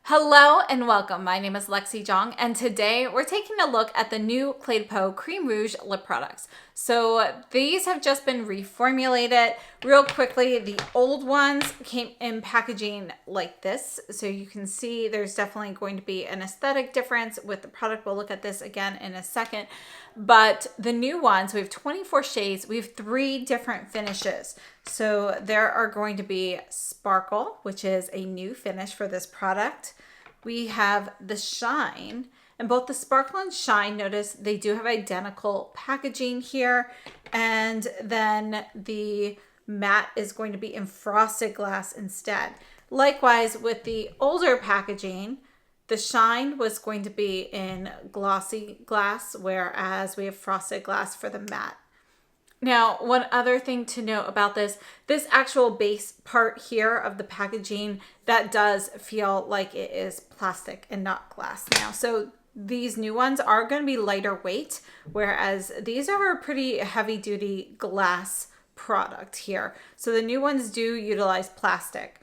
Hello and welcome. My name is Lexi Jong, and today we're taking a look at the new Cle de Peau Cream Rouge lip products. So these have just been reformulated. Real quickly, the old ones came in packaging like this. So you can see there's definitely going to be an aesthetic difference with the product. We'll look at this again in a second. But the new ones, we have 24 shades. We have 3 different finishes. So there are going to be Sparkle, which is a new finish for this product. We have the Shine, and both the Sparkle and Shine, notice they do have identical packaging here. And then the Matte is going to be in frosted glass instead. Likewise, with the older packaging, the Shine was going to be in glossy glass, whereas we have frosted glass for the Matte. Now, one other thing to note about this actual base part here of the packaging, that does feel like it is plastic and not glass now. So these new ones are going to be lighter weight, whereas these are a pretty heavy duty glass product here. So the new ones do utilize plastic.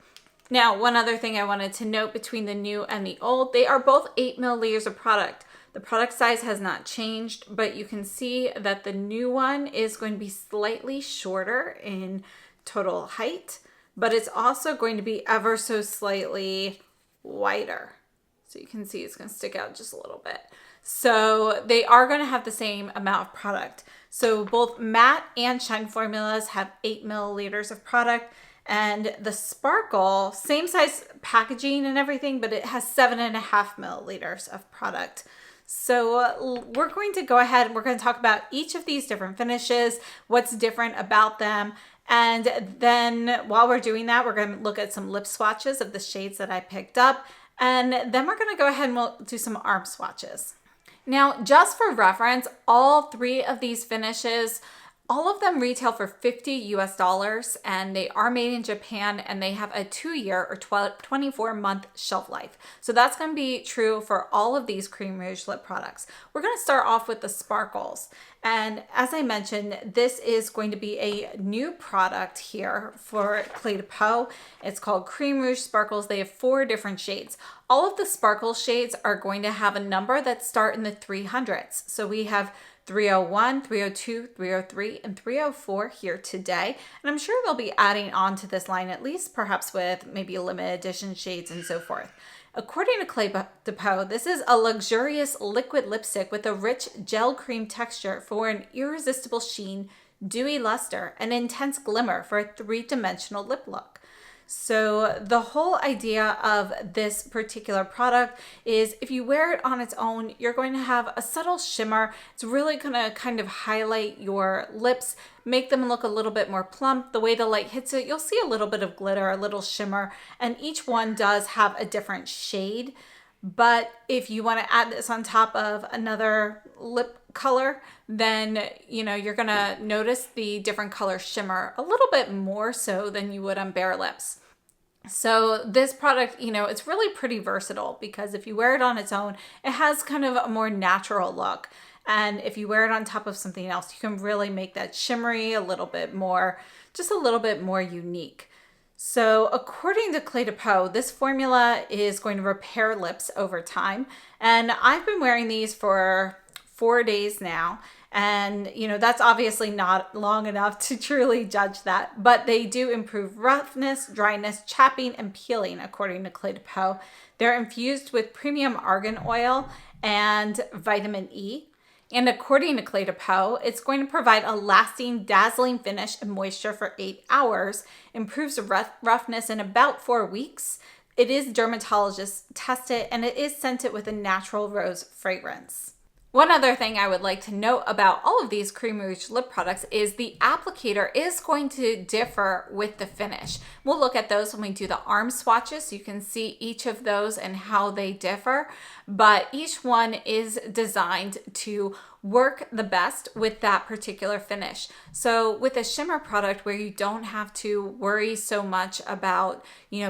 Now, one other thing I wanted to note between the new and the old, they are both 8 milliliters of product. The product size has not changed, but you can see that the new one is going to be slightly shorter in total height, but it's also going to be ever so slightly wider. So you can see it's going to stick out just a little bit. So they are going to have the same amount of product. So both Matte and Shine formulas have 8 milliliters of product. And the Sparkle, same size packaging and everything, but it has 7.5 milliliters of product. So we're going to go ahead and we're going to talk about each of these different finishes, what's different about them. And then while we're doing that, we're going to look at some lip swatches of the shades that I picked up. And then we're going to go ahead and we'll do some arm swatches. Now, just for reference, all 3 of these finishes, all of them retail for $50 US, and they are made in Japan, and they have a 2-year or 24-month shelf life. So that's going to be true for all of these Cream Rouge lip products. We're going to start off with the Sparkles. And as I mentioned, this is going to be a new product here for Cle de Peau. It's called Cream Rouge Sparkles. They have 4 different shades. All of the Sparkle shades are going to have a number that start in the 300s. So we have 301, 302, 303, and 304 here today. And I'm sure they'll be adding on to this line, at least perhaps with maybe limited edition shades and so forth. According to Cle de Peau, this is a luxurious liquid lipstick with a rich gel cream texture for an irresistible sheen, dewy luster, and intense glimmer for a 3-dimensional lip look. So the whole idea of this particular product is if you wear it on its own, you're going to have a subtle shimmer. It's really going to kind of highlight your lips, make them look a little bit more plump. The way the light hits it, you'll see a little bit of glitter, a little shimmer, and each one does have a different shade. But if you want to add this on top of another lip color, then you're gonna notice the different color shimmer a little bit more so than you would on bare lips. So this product, it's really pretty versatile because if you wear it on its own, it has kind of a more natural look. And if you wear it on top of something else, you can really make that shimmery a little bit more, just a little bit more unique. So according to Cle de Peau, this formula is going to repair lips over time. And I've been wearing these for 4 days now. And, that's obviously not long enough to truly judge that. But they do improve roughness, dryness, chapping, and peeling, according to Cle de Peau. They're infused with premium argan oil and vitamin E. And according to Cle de Peau, it's going to provide a lasting, dazzling finish and moisture for 8 hours, improves roughness in about 4 weeks. It is dermatologist tested, and it is scented with a natural rose fragrance. One other thing I would like to note about all of these Cream Rouge lip products is the applicator is going to differ with the finish. We'll look at those when we do the arm swatches so you can see each of those and how they differ, but each one is designed to work the best with that particular finish. So with a shimmer product where you don't have to worry so much about,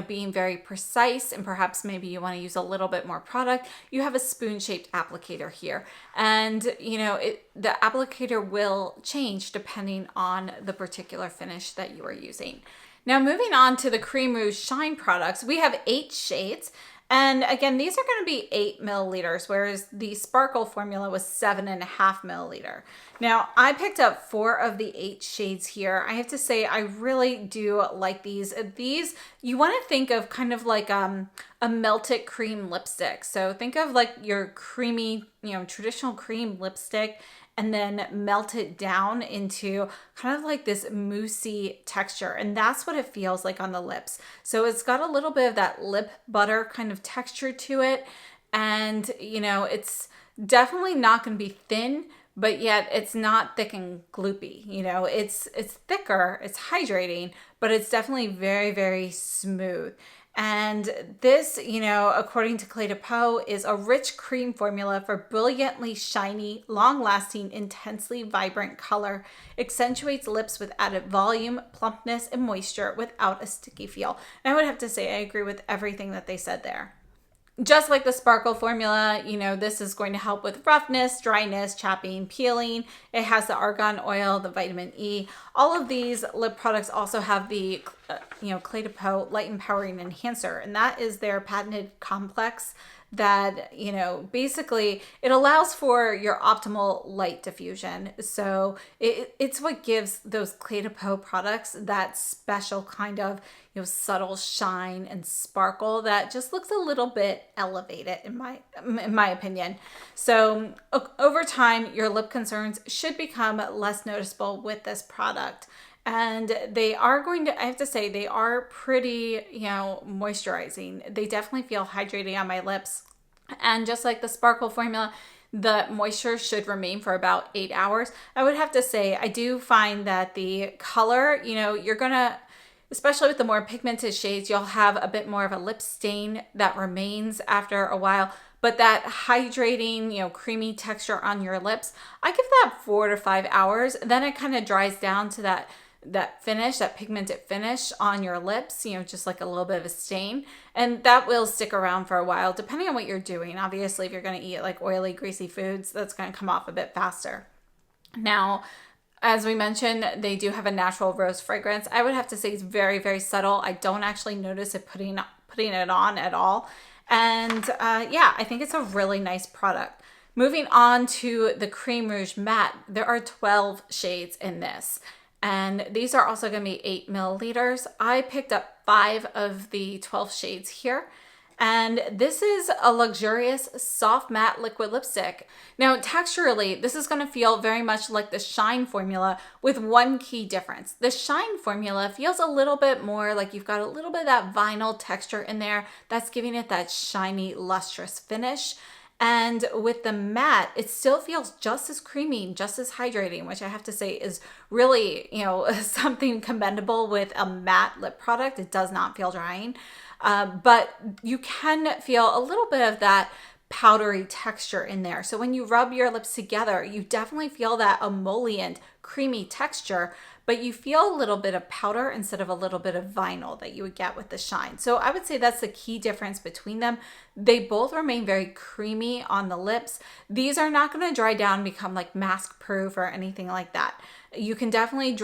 being very precise and perhaps maybe you want to use a little bit more product, you have a spoon-shaped applicator here. And, the applicator will change depending on the particular finish that you are using. Now moving on to the Cream Rouge Shine products, we have 8 shades. And again, these are going to be 8 milliliters, whereas the sparkle formula was 7.5 milliliter. Now, I picked up 4 of the 8 shades here. I have to say, I really do like these. These, you want to think of kind of like a melted cream lipstick. So think of like your creamy, traditional cream lipstick, and then melt it down into kind of like this moussey texture. And that's what it feels like on the lips. So it's got a little bit of that lip butter kind of texture to it. And, it's definitely not going to be thin, but yet it's not thick and gloopy. It's thicker, it's hydrating, but it's definitely very, very smooth. And this, according to Cle de Peau, is a rich cream formula for brilliantly shiny, long-lasting, intensely vibrant color. Accentuates lips with added volume, plumpness, and moisture without a sticky feel. And I would have to say I agree with everything that they said there. Just like the sparkle formula, this is going to help with roughness, dryness, chapping, peeling. It has the argan oil, the vitamin E. All of these lip products also have the, Cle de Peau Light Empowering Enhancer, and that is their patented complex that, basically it allows for your optimal light diffusion. So it's what gives those Cle de Peau products that special kind of, subtle shine and sparkle that just looks a little bit elevated in my opinion. So over time, your lip concerns should become less noticeable with this product. And they are I have to say, they are pretty, moisturizing. They definitely feel hydrating on my lips. And just like the sparkle formula, the moisture should remain for about 8 hours. I would have to say, I do find that the color, you're gonna, especially with the more pigmented shades, you'll have a bit more of a lip stain that remains after a while. But that hydrating, creamy texture on your lips, I give that 4 to 5 hours. Then it kind of dries down to that finish, that pigmented finish on your lips, just like a little bit of a stain. And that will stick around for a while, depending on what you're doing. Obviously, if you're going to eat like oily, greasy foods, that's going to come off a bit faster. Now, as we mentioned, they do have a natural rose fragrance. I would have to say it's very, very subtle. I don't actually notice it putting it on at all. And I think it's a really nice product. Moving on to the Cream Rouge Matte, there are 12 shades in this. And these are also going to be 8 milliliters. I picked up 5 of the 12 shades here. And this is a luxurious soft matte liquid lipstick. Now, texturally, this is going to feel very much like the Shine formula with one key difference. The Shine formula feels a little bit more like you've got a little bit of that vinyl texture in there that's giving it that shiny, lustrous finish. And with the matte, it still feels just as creamy, just as hydrating, which I have to say is really, something commendable with a matte lip product. It does not feel drying, but you can feel a little bit of that powdery texture in there. So when you rub your lips together, you definitely feel that emollient, creamy texture, but you feel a little bit of powder instead of a little bit of vinyl that you would get with the Shine. So I would say that's the key difference between them. They both remain very creamy on the lips. These are not going to dry down and become like mask proof or anything like that. You can definitely,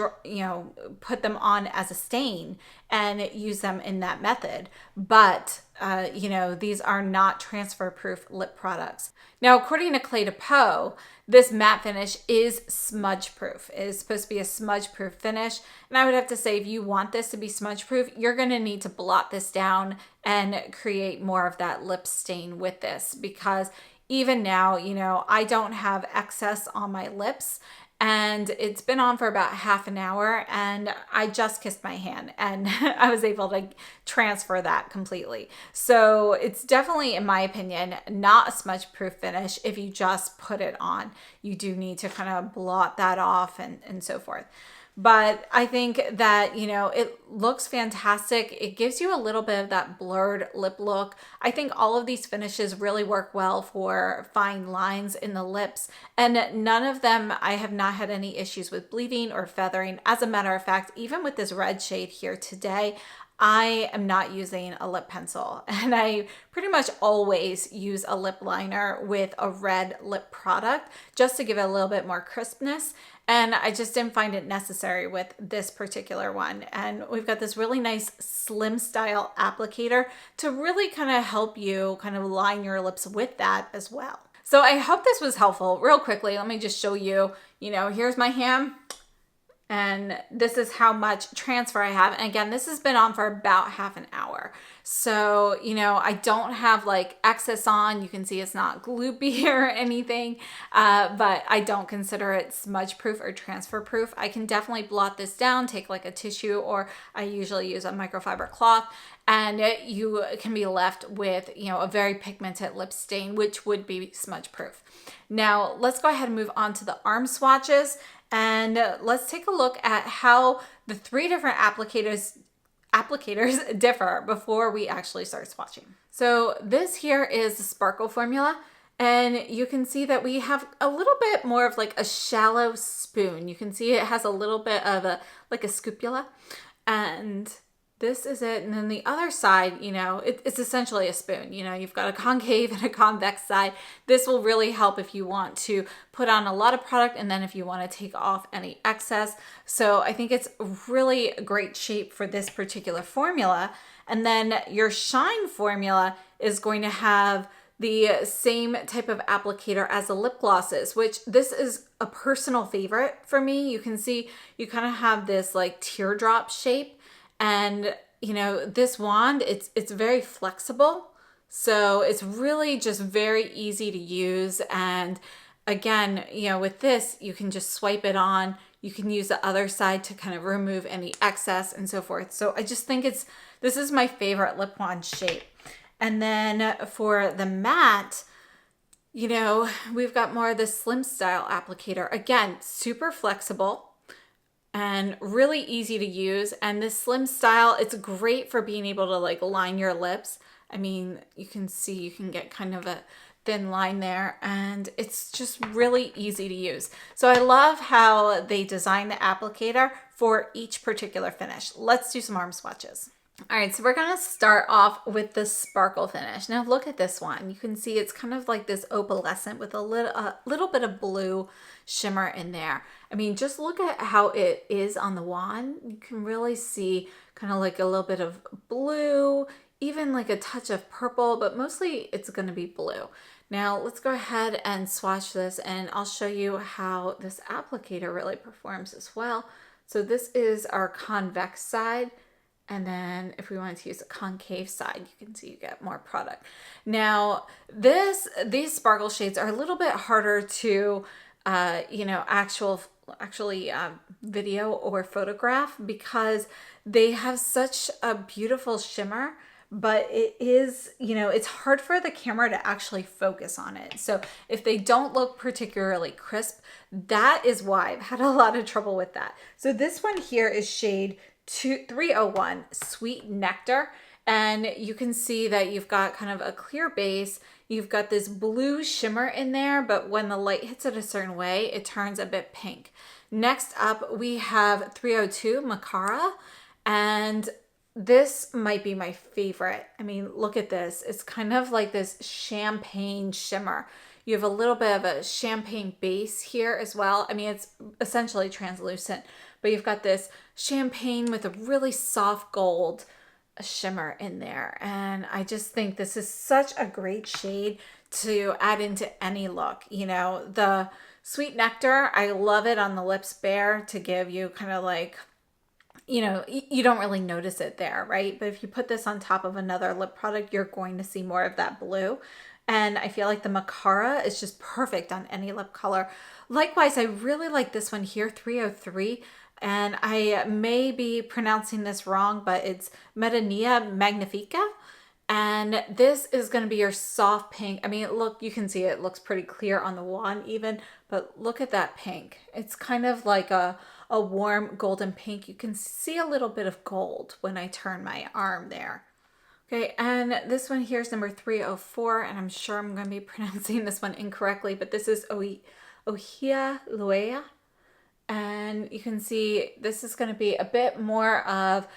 put them on as a stain and use them in that method. But, these are not transfer proof lip products. Now, according to Cle de Peau, this matte finish is smudge proof. It is supposed to be a smudge proof finish. And I would have to say, if you want this to be smudge proof, you're going to need to blot this down and create more of that lip stain with this, because even now, I don't have excess on my lips. And it's been on for about half an hour, and I just kissed my hand and I was able to transfer that completely. So it's definitely, in my opinion, not a smudge proof finish if you just put it on. You do need to kind of blot that off and so forth. But I think that, it looks fantastic. It gives you a little bit of that blurred lip look. I think all of these finishes really work well for fine lines in the lips. And none of them, I have not had any issues with bleeding or feathering. As a matter of fact, even with this red shade here today, I am not using a lip pencil, and I pretty much always use a lip liner with a red lip product just to give it a little bit more crispness. And I just didn't find it necessary with this particular one. And we've got this really nice slim style applicator to really kind of help you kind of line your lips with that as well. So I hope this was helpful. Real quickly, let me just show you, here's my hand. And this is how much transfer I have. And again, this has been on for about half an hour. So, I don't have like excess on. You can see it's not gloopy or anything, but I don't consider it smudge proof or transfer proof. I can definitely blot this down, take like a tissue, or I usually use a microfiber cloth, and you can be left with, a very pigmented lip stain, which would be smudge proof. Now, let's go ahead and move on to the arm swatches. And let's take a look at how the 3 different applicators differ before we actually start swatching. So this here is the sparkle formula. And you can see that we have a little bit more of like a shallow spoon. You can see it has a little bit of like a scapula. And this is it. And then the other side, it's essentially a spoon. You've got a concave and a convex side. This will really help if you want to put on a lot of product and then if you want to take off any excess. So I think it's really a great shape for this particular formula. And then your shine formula is going to have the same type of applicator as the lip glosses, which this is a personal favorite for me. You can see you kind of have this like teardrop shape. And, this wand, it's very flexible. So it's really just very easy to use. And again, with this, you can just swipe it on. You can use the other side to kind of remove any excess and so forth. So I just think this is my favorite lip wand shape. And then for the matte, we've got more of the slim style applicator. Again, super flexible and really easy to use. And this slim style, it's great for being able to like line your lips. I mean, you can see you can get kind of a thin line there, and it's just really easy to use. So I love how they design the applicator for each particular finish. Let's do some arm swatches. All right, so we're gonna start off with the sparkle finish. Now look at this one. You can see it's kind of like this opalescent with a little bit of blue shimmer in there. I mean, just look at how it is on the wand. You can really see kind of like a little bit of blue, even like a touch of purple, but mostly it's gonna be blue. Now let's go ahead and swatch this, and I'll show you how this applicator really performs as well. So this is our convex side. And then if we wanted to use a concave side, you can see you get more product. Now, these sparkle shades are a little bit harder to, actually video or photograph because they have such a beautiful shimmer, but it is, it's hard for the camera to actually focus on it. So if they don't look particularly crisp, that is why I've had a lot of trouble with that. So this one here is shade 301 Sweet Nectar, and you can see that you've got kind of a clear base. You've got this blue shimmer in there, but when the light hits it a certain way, it turns a bit pink. Next up, we have 302 Macara, and this might be my favorite. I mean, look at this. It's kind of like this champagne shimmer. You have a little bit of a champagne base here as well. I mean, it's essentially translucent, but you've got this champagne with a really soft gold shimmer in there. And I just think this is such a great shade to add into any look. The Sweet Nectar, I love it on the lips bare to give you kind of like, you don't really notice it there, right? But if you put this on top of another lip product, you're going to see more of that blue. And I feel like the Macara is just perfect on any lip color. Likewise, I really like this one here, 303. And I may be pronouncing this wrong, but it's Medania Magnifica. And this is going to be your soft pink. I mean, look, you can see it looks pretty clear on the wand even, but look at that pink. It's kind of like a warm golden pink. You can see a little bit of gold when I turn my arm there. Okay, and this one here is number 304, and I'm sure I'm going to be pronouncing this one incorrectly, but this is Ohia Luea. And you can see this is going to be a bit more of,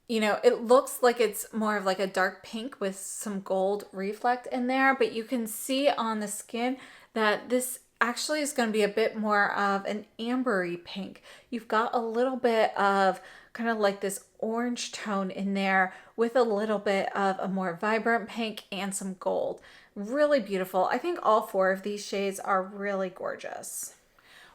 it looks like it's more of like a dark pink with some gold reflect in there, but you can see on the skin that this actually is going to be a bit more of an ambery pink. You've got a little bit of kind of like this orange tone in there with a little bit of a more vibrant pink and some gold. Really beautiful. I think all four of these shades are really gorgeous.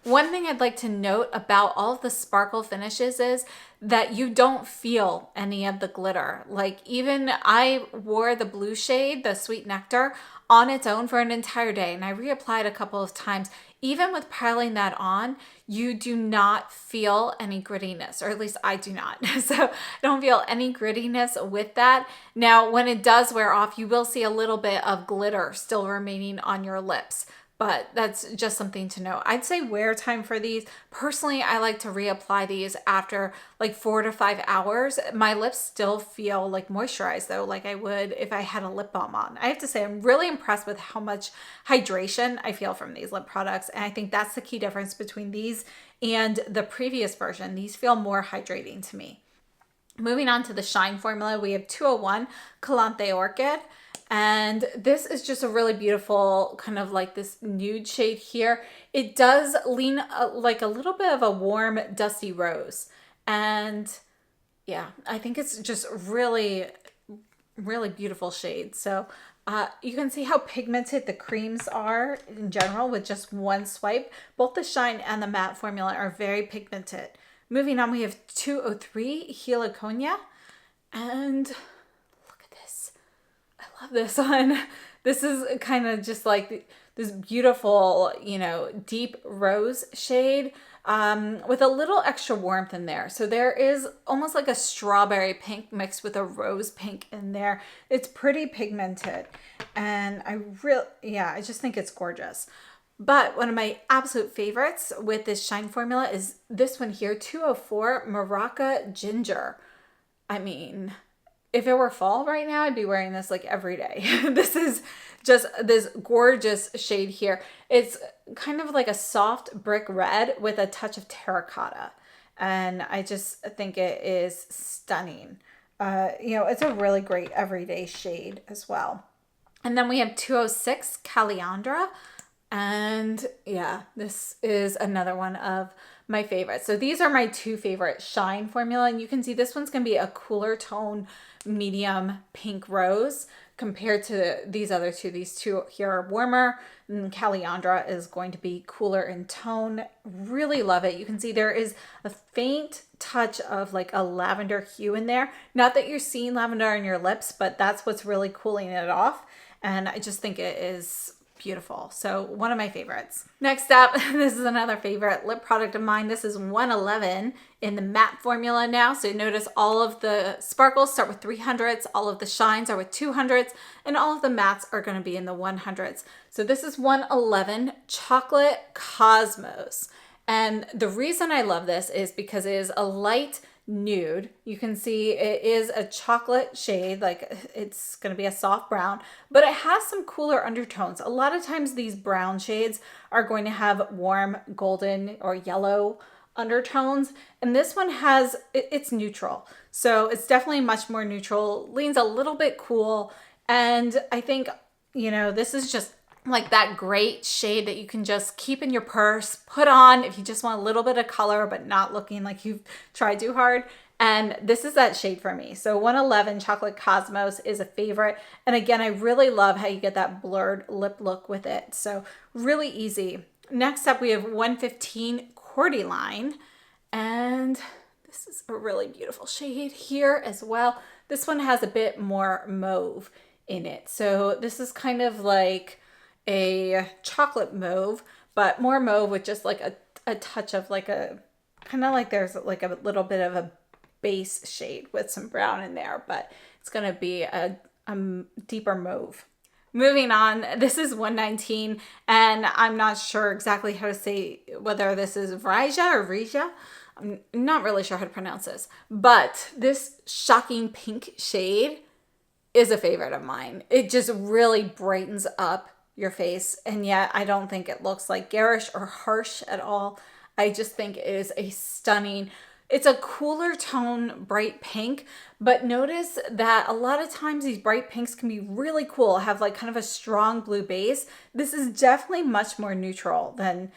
One thing I'd like to note about all of the sparkle finishes is that you don't feel any of the glitter. Like, even I wore the blue shade, the Sweet Nectar, on its own for an entire day, and I reapplied a couple of times. Even with piling that on, you do not feel any grittiness, or at least I do not. So I don't feel any grittiness with that. Now, when it does wear off, you will see a little bit of glitter still remaining on your lips. But that's just something to know. I'd say wear time for these. Personally, I like to reapply these after like 4 to 5 hours. My lips still feel like moisturized though, like I would if I had a lip balm on. I have to say, I'm really impressed with how much hydration I feel from these lip products. And I think that's the key difference between these and the previous version. These feel more hydrating to me. Moving on to the Shine formula, we have 201 Calante Orchid. And this is just a really beautiful kind of like this nude shade here. It does lean like a little bit of a warm dusty rose. And yeah, I think it's just really, really beautiful shade. So you can see how pigmented the creams are in general with just one swipe. Both the Shine and the matte formula are very pigmented. Moving on, we have 203 Heliconia. And love this one. This is kind of just like this beautiful, you know, deep rose shade with a little extra warmth in there. So there is almost like a strawberry pink mixed with a rose pink in there. It's pretty pigmented, and I just think it's gorgeous. But one of my absolute favorites with this Shine formula is this one here, 204 Maraca Ginger. I mean, if it were fall right now, I'd be wearing this like every day. This is just this gorgeous shade here. It's kind of like a soft brick red with a touch of terracotta. And I just think it is stunning. It's a really great everyday shade as well. And then we have 206 Caliandra. And yeah, this is another one of my favorites. So these are my two favorite Shine formula. And you can see this one's going to be a cooler tone, medium pink rose compared to these other two. These two here are warmer, and Caliandra is going to be cooler in tone. Really love it. You can see there is a faint touch of like a lavender hue in there. Not that you're seeing lavender on your lips, but that's what's really cooling it off. And I just think it is beautiful. So one of my favorites. Next up, this is another favorite lip product of mine. This is 111 in the matte formula now. So notice all of the sparkles start with 300s, all of the shines are with 200s, and all of the mattes are going to be in the 100s. So this is 111 Chocolate Cosmos. And the reason I love this is because it is a light nude. You can see it is a chocolate shade, like it's going to be a soft brown, but it has some cooler undertones. A lot of times these brown shades are going to have warm golden or yellow undertones, and this one has, it's neutral. So it's definitely much more neutral, leans a little bit cool, and I think, this is just like that great shade that you can just keep in your purse, put on if you just want a little bit of color, but not looking like you've tried too hard. And this is that shade for me. So 111 Chocolate Cosmos is a favorite. And again, I really love how you get that blurred lip look with it. So really easy. Next up, we have 115 Cordyline. And this is a really beautiful shade here as well. This one has a bit more mauve in it. So this is kind of like a chocolate mauve, but more mauve with just like a touch of like a, kind of like there's like a little bit of a base shade with some brown in there, but it's going to be a deeper mauve. Moving on, this is 119, and I'm not sure exactly how to say whether this is Vrija or Vrija. I'm not really sure how to pronounce this, but this shocking pink shade is a favorite of mine. It just really brightens up your face, and yet I don't think it looks like garish or harsh at all. I just think it is a stunning It's a cooler tone bright pink, but notice that a lot of times these bright pinks can be really cool, have like kind of a strong blue base. This is definitely much more neutral than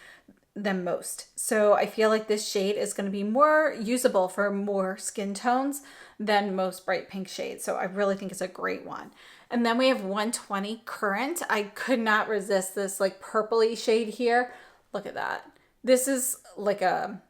most. So I feel like this shade is going to be more usable for more skin tones than most bright pink shades. So I really think it's a great one. And then we have 120 Currant. I could not resist this like purpley shade here. Look at that. This is like a,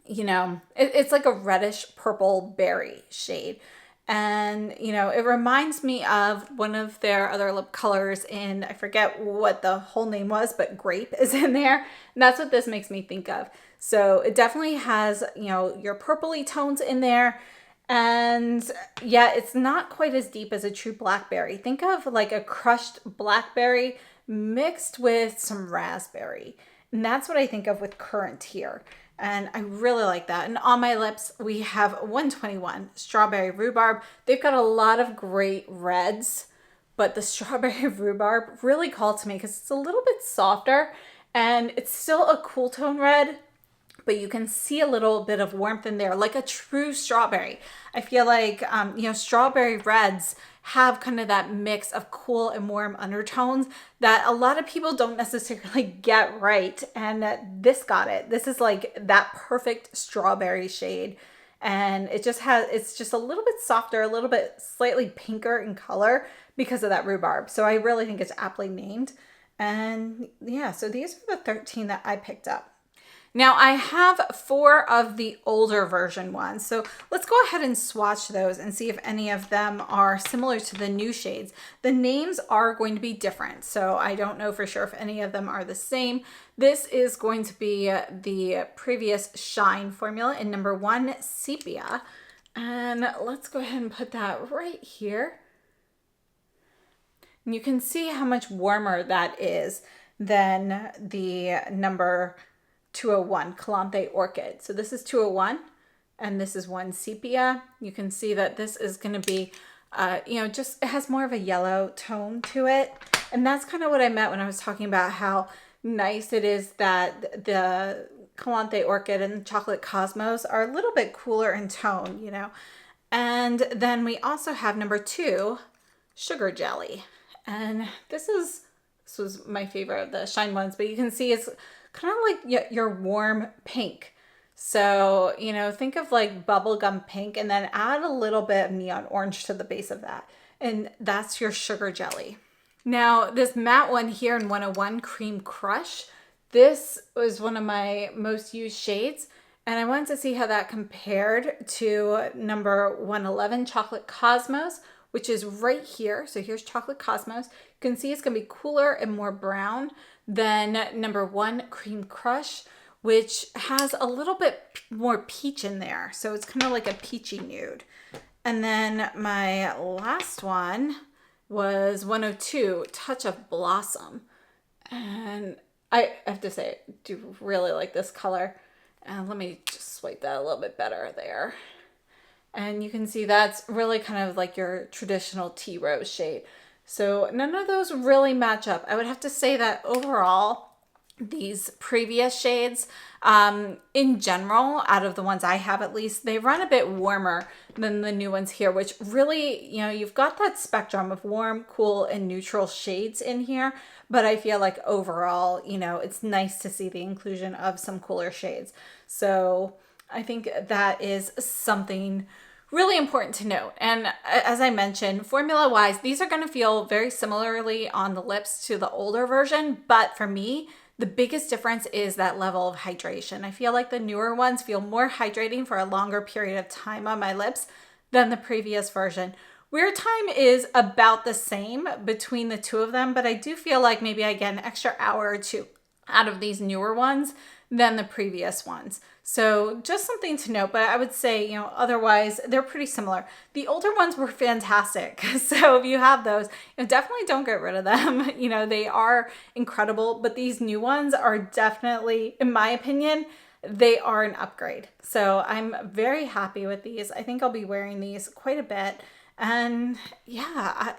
it's like a reddish purple berry shade. And, it reminds me of one of their other lip colors in, I forget what the whole name was, but grape is in there. And that's what this makes me think of. So it definitely has, your purpley tones in there. And yeah, it's not quite as deep as a true blackberry. Think of like a crushed blackberry mixed with some raspberry. And that's what I think of with Currant here. And I really like that. And on my lips, we have 121 Strawberry Rhubarb. They've got a lot of great reds, but the Strawberry Rhubarb really called to me because it's a little bit softer and it's still a cool tone red, but you can see a little bit of warmth in there, like a true strawberry. I feel like, strawberry reds have kind of that mix of cool and warm undertones that a lot of people don't necessarily get right. And this got it. This is like that perfect strawberry shade. And it's just a little bit softer, a little bit slightly pinker in color because of that rhubarb. So I really think it's aptly named. And yeah, so these are the 13 that I picked up. Now I have 4 of the older version ones. So let's go ahead and swatch those and see if any of them are similar to the new shades. The names are going to be different, so I don't know for sure if any of them are the same. This is going to be the previous Shine formula in number 1, Sepia. And let's go ahead and put that right here. And you can see how much warmer that is than the number 201 Calanthe Orchid. So this is 201 and this is 1 Sepia. You can see that this is going to be, just it has more of a yellow tone to it. And that's kind of what I meant when I was talking about how nice it is that the Calanthe Orchid and Chocolate Cosmos are a little bit cooler in tone, And then we also have number 2, Sugar Jelly. And this was my favorite of the Shine ones, but you can see it's kind of like your warm pink. So, think of like bubblegum pink and then add a little bit of neon orange to the base of that. And that's your Sugar Jelly. Now, this matte one here in 101 Cream Crush, this was one of my most used shades. And I wanted to see how that compared to number 111 Chocolate Cosmos, which is right here. So here's Chocolate Cosmos. You can see it's gonna be cooler and more brown than number 1 Cream Crush, which has a little bit more peach in there. So it's kind of like a peachy nude. And then my last one was 102 Touch of Blossom. And I have to say, I do really like this color. And let me just swipe that a little bit better there. And you can see that's really kind of like your traditional tea rose shade. So none of those really match up. I would have to say that overall, these previous shades, in general, out of the ones I have at least, they run a bit warmer than the new ones here, which really, you've got that spectrum of warm, cool, and neutral shades in here. But I feel like overall, it's nice to see the inclusion of some cooler shades. So I think that is something really important to note. And as I mentioned, formula wise, these are going to feel very similarly on the lips to the older version. But for me, the biggest difference is that level of hydration. I feel like the newer ones feel more hydrating for a longer period of time on my lips than the previous version. Wear time is about the same between the two of them, but I do feel like maybe I get an extra hour or two out of these newer ones than the previous ones. So just something to note, but I would say, otherwise they're pretty similar. The older ones were fantastic. So if you have those, definitely don't get rid of them. They are incredible, but these new ones are definitely, in my opinion, they are an upgrade. So I'm very happy with these. I think I'll be wearing these quite a bit. And yeah,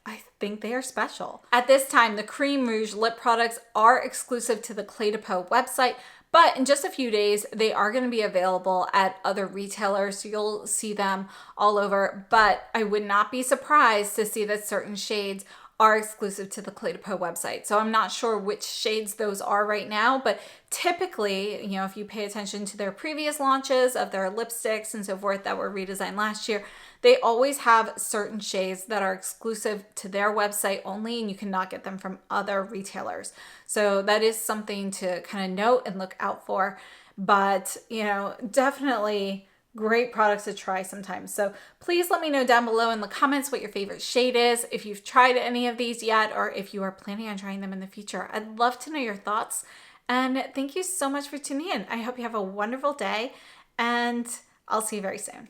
I think they are special. At this time, the Cream Rouge lip products are exclusive to the Cle de Peau website, But in just a few days, they are going to be available at other retailers. So you'll see them all over. But I would not be surprised to see that certain shades are exclusive to the Cle de Peau website. So I'm not sure which shades those are right now, but typically, you know, if you pay attention to their previous launches of their lipsticks and so forth that were redesigned last year, they always have certain shades that are exclusive to their website only, and you cannot get them from other retailers. So that is something to kind of note and look out for. But, you know, definitely great products to try sometimes. So please let me know down below in the comments what your favorite shade is, if you've tried any of these yet, or if you are planning on trying them in the future. I'd love to know your thoughts. And thank you so much for tuning in. I hope you have a wonderful day, and I'll see you very soon.